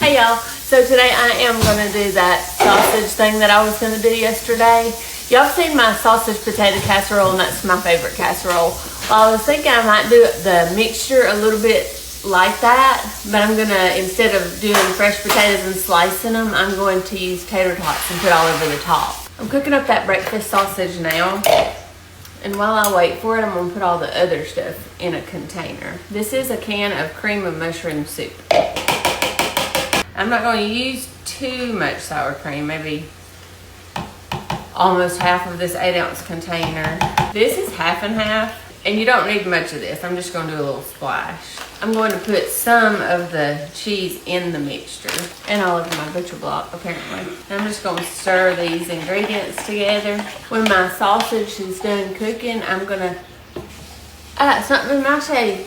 Hey y'all, so today I am going to do that sausage thing that I was going to do yesterday. Y'all seen my sausage potato casserole, and that's my favorite casserole. Well, I was thinking I might do the mixture a little bit like that, but I'm going to, instead of doing fresh potatoes and slicing them, I'm going to use tater tots and put all over the top. I'm cooking up that breakfast sausage now, and while I wait for it, I'm going to put all the other stuff in a container. This is a can of cream of mushroom soup. I'm not going to use too much sour cream, maybe almost half of this 8-ounce container. This is half and half, and you don't need much of this. I'm just going to do a little splash. I'm going to put some of the cheese in the mixture and all over my butcher block, apparently. I'm just going to stir these ingredients together. When my sausage is done cooking, I got something in my shade.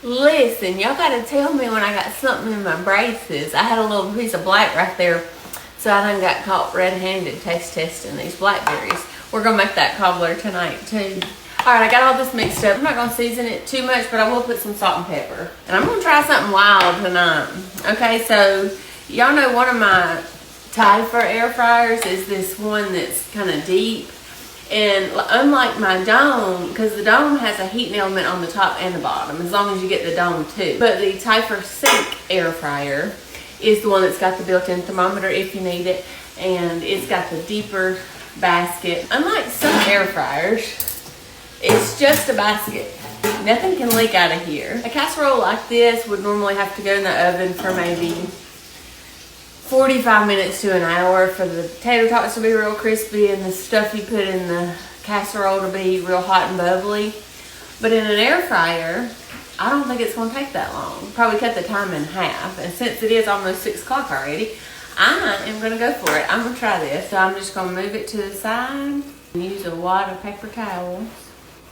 Listen, y'all gotta tell me when I got something in my braces. I had a little piece of black right there, so I done got caught red-handed taste testing these blackberries. We're gonna make that cobbler tonight too. All right, I got all this mixed up. I'm not gonna season it too much, but I will put some salt and pepper. And I'm gonna try something wild tonight. Okay, so y'all know one of my Tyfer air fryers is this one that's kind of deep. And unlike my dome, because the dome has a heating element on the top and the bottom, as long as you get the dome too. But the Tyfer Sink air fryer is the one that's got the built-in thermometer if you need it. And it's got the deeper basket. Unlike some air fryers, it's just a basket. Nothing can leak out of here. A casserole like this would normally have to go in the oven for maybe 45 minutes to an hour for the tater tots to be real crispy and the stuff you put in the casserole to be real hot and bubbly. But in an air fryer, I don't think it's going to take that long. Probably cut the time in half. And since it is almost 6 o'clock already, I am going to go for it. I'm going to try this. So I'm just going to move it to the side and use a wad of paper towels.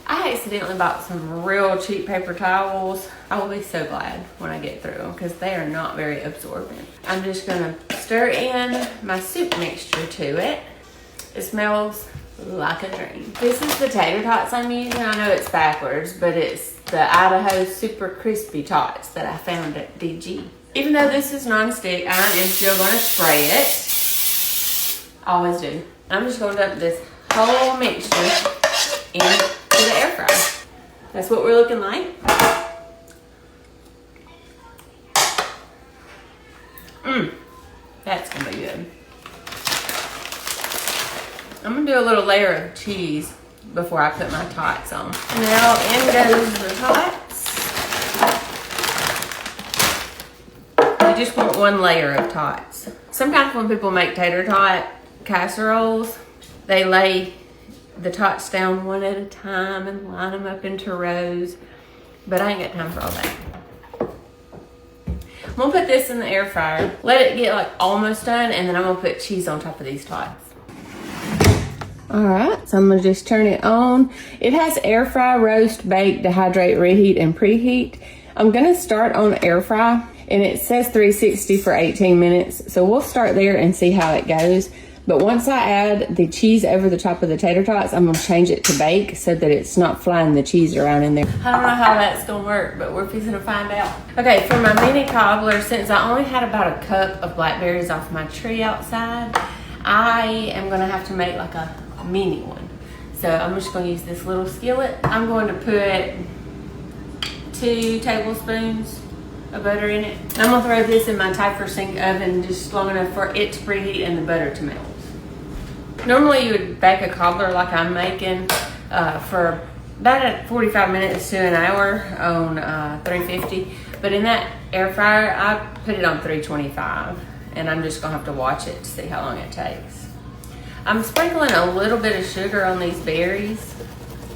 I accidentally bought some real cheap paper towels. I will be so glad when I get through them because they are not very absorbent. I'm just gonna stir in my soup mixture to it. It smells like a dream. This is the tater tots I'm using. I know it's backwards, but it's the Idaho Super Crispy Tots that I found at DG. Even though this is non-stick, I am still gonna spray it. I always do. I'm just gonna dump this whole mixture into the air fryer. That's what we're looking like. That's gonna be good. I'm gonna do a little layer of cheese before I put my tots on. Now in goes the tots. You just want one layer of tots. Sometimes when people make tater tot casseroles, they lay the tots down one at a time and line them up into rows, but I ain't got time for all that. I'm gonna put this in the air fryer, let it get like almost done, and then I'm gonna put cheese on top of these tots. All right, so I'm gonna just turn it on. It has air fry, roast, bake, dehydrate, reheat, and preheat. I'm gonna start on air fry, and it says 360 for 18 minutes, so we'll start there and see how it goes. But once I add the cheese over the top of the tater tots, I'm gonna change it to bake so that it's not flying the cheese around in there. I don't know how that's gonna work, but we're fixing to find out. Okay, for my mini cobbler, since I only had about a cup of blackberries off my tree outside, I am gonna have to make like a mini one. So I'm just gonna use this little skillet. I'm going to put 2 tablespoons of butter in it. I'm gonna throw this in my Tyfer Sink oven just long enough for it to preheat and the butter to melt. Normally you would bake a cobbler like I'm making for about 45 minutes to an hour on 350, but in that air fryer I put it on 325, and I'm just gonna have to watch it to see how long it takes. I'm sprinkling a little bit of sugar on these berries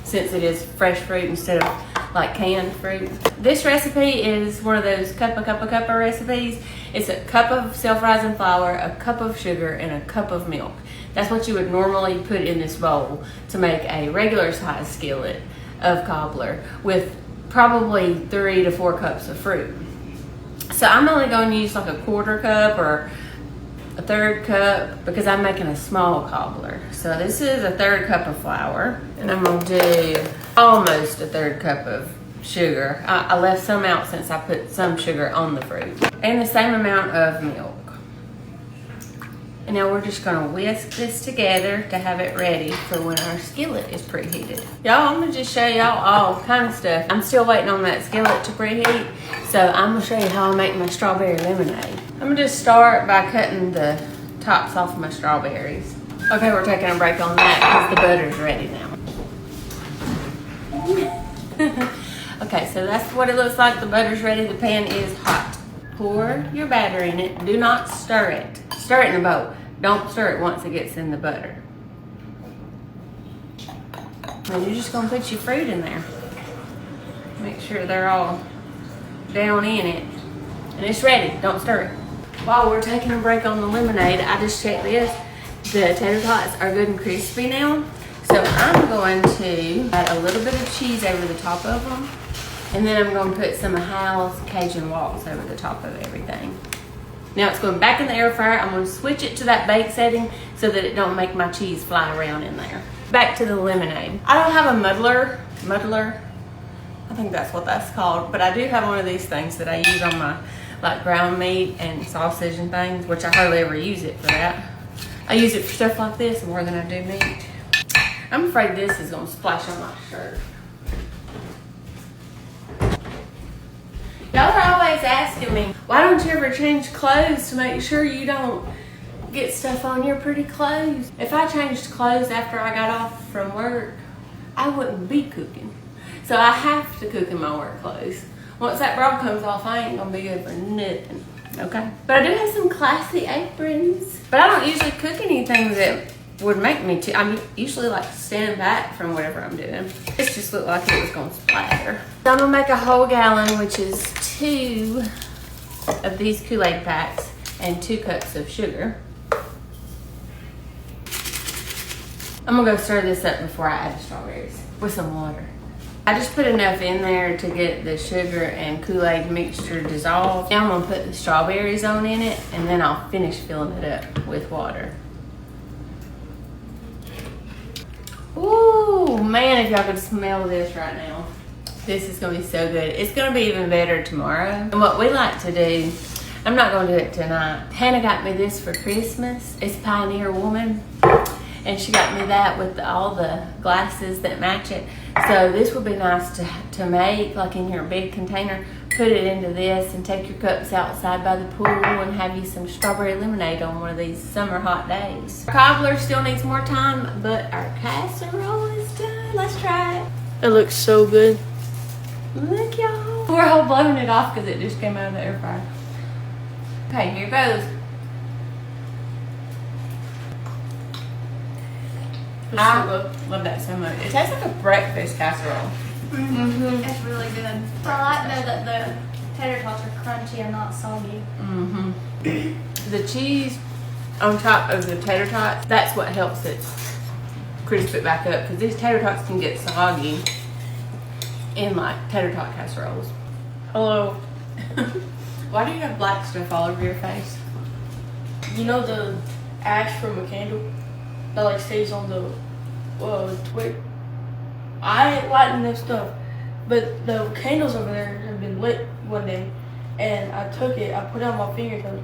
since it is fresh fruit instead of like canned fruit. This recipe is one of those cuppa recipes. It's a cup of self-rising flour, a cup of sugar, and a cup of milk. That's what you would normally put in this bowl to make a regular size skillet of cobbler with probably 3 to 4 cups of fruit. So I'm only going to use like a 1/4 cup or a 1/3 cup because I'm making a small cobbler. So this is a 1/3 cup of flour, and I'm gonna do almost a 1/3 cup of sugar. I left some out since I put some sugar on the fruit. And the same amount of milk. And now we're just gonna whisk this together to have it ready for when our skillet is preheated. Y'all, I'm gonna just show y'all all kind of stuff. I'm still waiting on that skillet to preheat, so I'm gonna show you how I make my strawberry lemonade. I'm gonna just start by cutting the tops off of my strawberries. Okay, we're taking a break on that because the butter's ready now. Okay, so that's what it looks like. The butter's ready, the pan is hot. Pour your batter in it, do not stir it. Stir it in a bowl. Don't stir it once it gets in the butter. And you're just gonna put your fruit in there. Make sure they're all down in it. And it's ready, don't stir it. While we're taking a break on the lemonade, I just checked this. The tater tots are good and crispy now. So I'm going to add a little bit of cheese over the top of them. And then I'm gonna put some of Hal's Cajun Walks over the top of everything. Now it's going back in the air fryer. I'm going to switch it to that bake setting so that it don't make my cheese fly around in there. Back to the lemonade. I don't have a muddler. I think that's what that's called. But I do have one of these things that I use on my like ground meat and sausage and things, which I hardly ever use it for that. I use it for stuff like this more than I do meat. I'm afraid this is going to splash on my shirt. Y'all are always asking me, why don't you ever change clothes to make sure you don't get stuff on your pretty clothes? If I changed clothes after I got off from work, I wouldn't be cooking. So I have to cook in my work clothes. Once that bra comes off, I ain't gonna be good for nothing, okay? But I do have some classy aprons. But I don't usually cook anything that would make me too. I'm usually like standing back from whatever I'm doing. This just looked like it was gonna splatter. So I'm gonna make a whole gallon, which is 2 of these Kool-Aid packs and 2 cups of sugar. I'm gonna go stir this up before I add the strawberries with some water. I just put enough in there to get the sugar and Kool-Aid mixture dissolved. Now I'm gonna put the strawberries on in it and then I'll finish filling it up with water. Ooh, man, if y'all could smell this right now. This is gonna be so good. It's gonna be even better tomorrow. And what we like to do, I'm not gonna do it tonight. Hannah got me this for Christmas. It's Pioneer Woman. And she got me that with all the glasses that match it. So this would be nice to make, like in your big container. Put it into this and take your cups outside by the pool and have you some strawberry lemonade on one of these summer hot days. Our cobbler still needs more time, but our casserole is done. Let's try it. It looks so good. Look, y'all. We're all blowing it off because it just came out of the air fryer. Okay, here goes. I love that so much. It tastes like a breakfast casserole. Mm-hmm. It's really good. I like though that the tater tots are crunchy and not soggy. Mm-hmm. The cheese on top of the tater tots, that's what helps it crisp it back up, because these tater tots can get soggy in like tater tot casseroles. Hello. Why do you have black stuff all over your face? You know the ash from a candle that like stays on the twig? I ain't lighting this stuff, but the candles over there have been lit one day, and I took it, I put it on my fingertips.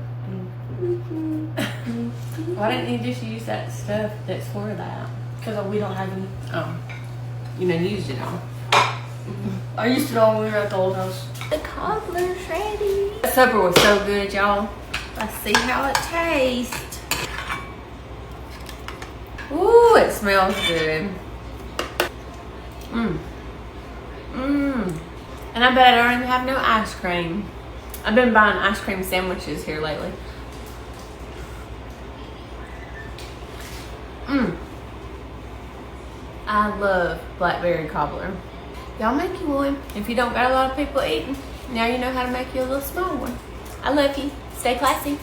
Why didn't you just use that stuff that's for that? Because we don't have any. Oh, you done used it all. I used it all when we were at the old house. The cobbler's ready. That supper was so good, y'all. Let's see how it tastes. Ooh, it smells good. And I bet I don't even have no ice cream. I've been buying ice cream sandwiches here lately. I love blackberry cobbler. Y'all make you one. If you don't got a lot of people eating, now you know how to make you a little small one. I love you. Stay classy.